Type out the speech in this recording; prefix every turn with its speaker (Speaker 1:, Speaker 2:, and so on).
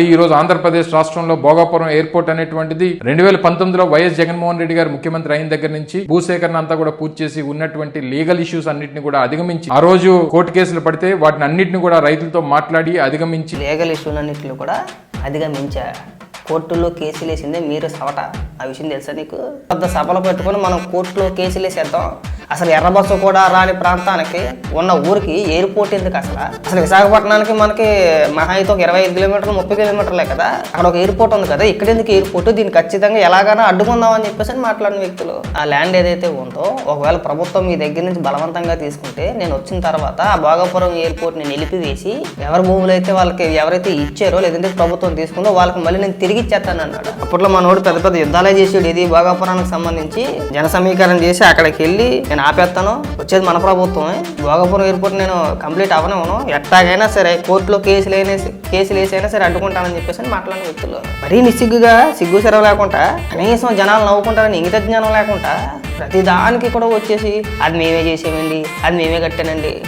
Speaker 1: ఈ రోజు ఆంధ్రప్రదేశ్ రాష్ట్రంలో భోగాపురం ఎయిర్పోర్ట్ అనేటువంటిది 2019లో వైఎస్ జగన్మోహన్ రెడ్డి గారు ముఖ్యమంత్రి అయిన దగ్గర నుంచి భూసేకరణ అంతా కూడా పూర్తి చేసి ఉన్నటువంటి లీగల్ ఇష్యూస్ అన్నింటిని కూడా అధిగమించి ఆ రోజు కోర్టు కేసులు పడితే వాటిని అన్నింటిని కూడా రైతులతో మాట్లాడి అధిగమించి
Speaker 2: లీగల్ ఇష్యూలన్నింటినీ కూడా అధిగమించా. కోర్టులో కేసులు వేసిందే మీరు సవట. ఆ విషయం తెలుసా నీకు? పెద్ద సభలు పెట్టుకుని మనం కోర్టులో కేసులు వేసేద్దాం. అసలు ఎర్ర బస్సు కూడా రాని ప్రాంతానికి ఉన్న ఊరికి ఎయిర్పోర్ట్ ఎందుకు? అసలు విశాఖపట్నానికి మనకి మహా అయితే ఒక 25 కిలోమీటర్లు 30 కిలోమీటర్లే కదా. అక్కడ ఒక ఎయిర్పోర్ట్ ఉంది కదా, ఇక్కడ ఎందుకు ఎయిర్పోర్ట్? దీన్ని ఖచ్చితంగా ఎలాగైనా అడ్డుకుందామని చెప్పేసి మాట్లాడిన వ్యక్తులు. ఆ ల్యాండ్ ఏదైతే ఉందో ఒకవేళ ప్రభుత్వం మీ దగ్గర నుంచి బలవంతంగా తీసుకుంటే నేను వచ్చిన తర్వాత ఆ భోగాపురం ఎయిర్పోర్ట్ని నిలిపివేసి ఎవరి భూములు అయితే వాళ్ళకి ఎవరైతే ఇచ్చారో లేదంటే ప్రభుత్వం తీసుకుందో వాళ్ళకి మళ్ళీ నేను తిరిగి ఇచ్చేస్తాను అన్నాడు. అప్పట్లో మనోడు పెద్ద పెద్ద యుద్ధాలే చేసాడు. ఇది భోగాపురానికి సంబంధించి జన సమీకరణ చేసి అక్కడికి వెళ్ళి నేను ఆపేస్తాను, వచ్చేది మన ప్రభుత్వమే, భోగాపురం ఎయిర్పోర్ట్ నేను కంప్లీట్ అవ్వనివ్వను, ఎట్టాగైనా సరే కోర్టులో కేసులు వేసైనా సరే అడ్డుకుంటానని చెప్పేసి మాట్లాడిన వ్యక్తులు. మరీ నిస్సిగ్గుగా సిగ్గు సెరవ లేకుండా కనీసం జనాలు నవ్వుకుంటారని ఇంగిత జ్ఞానం లేకుండా ప్రతి దానికి కూడా వచ్చేసి అది మేమే చేసామండి, అది మేమే కట్టానండి,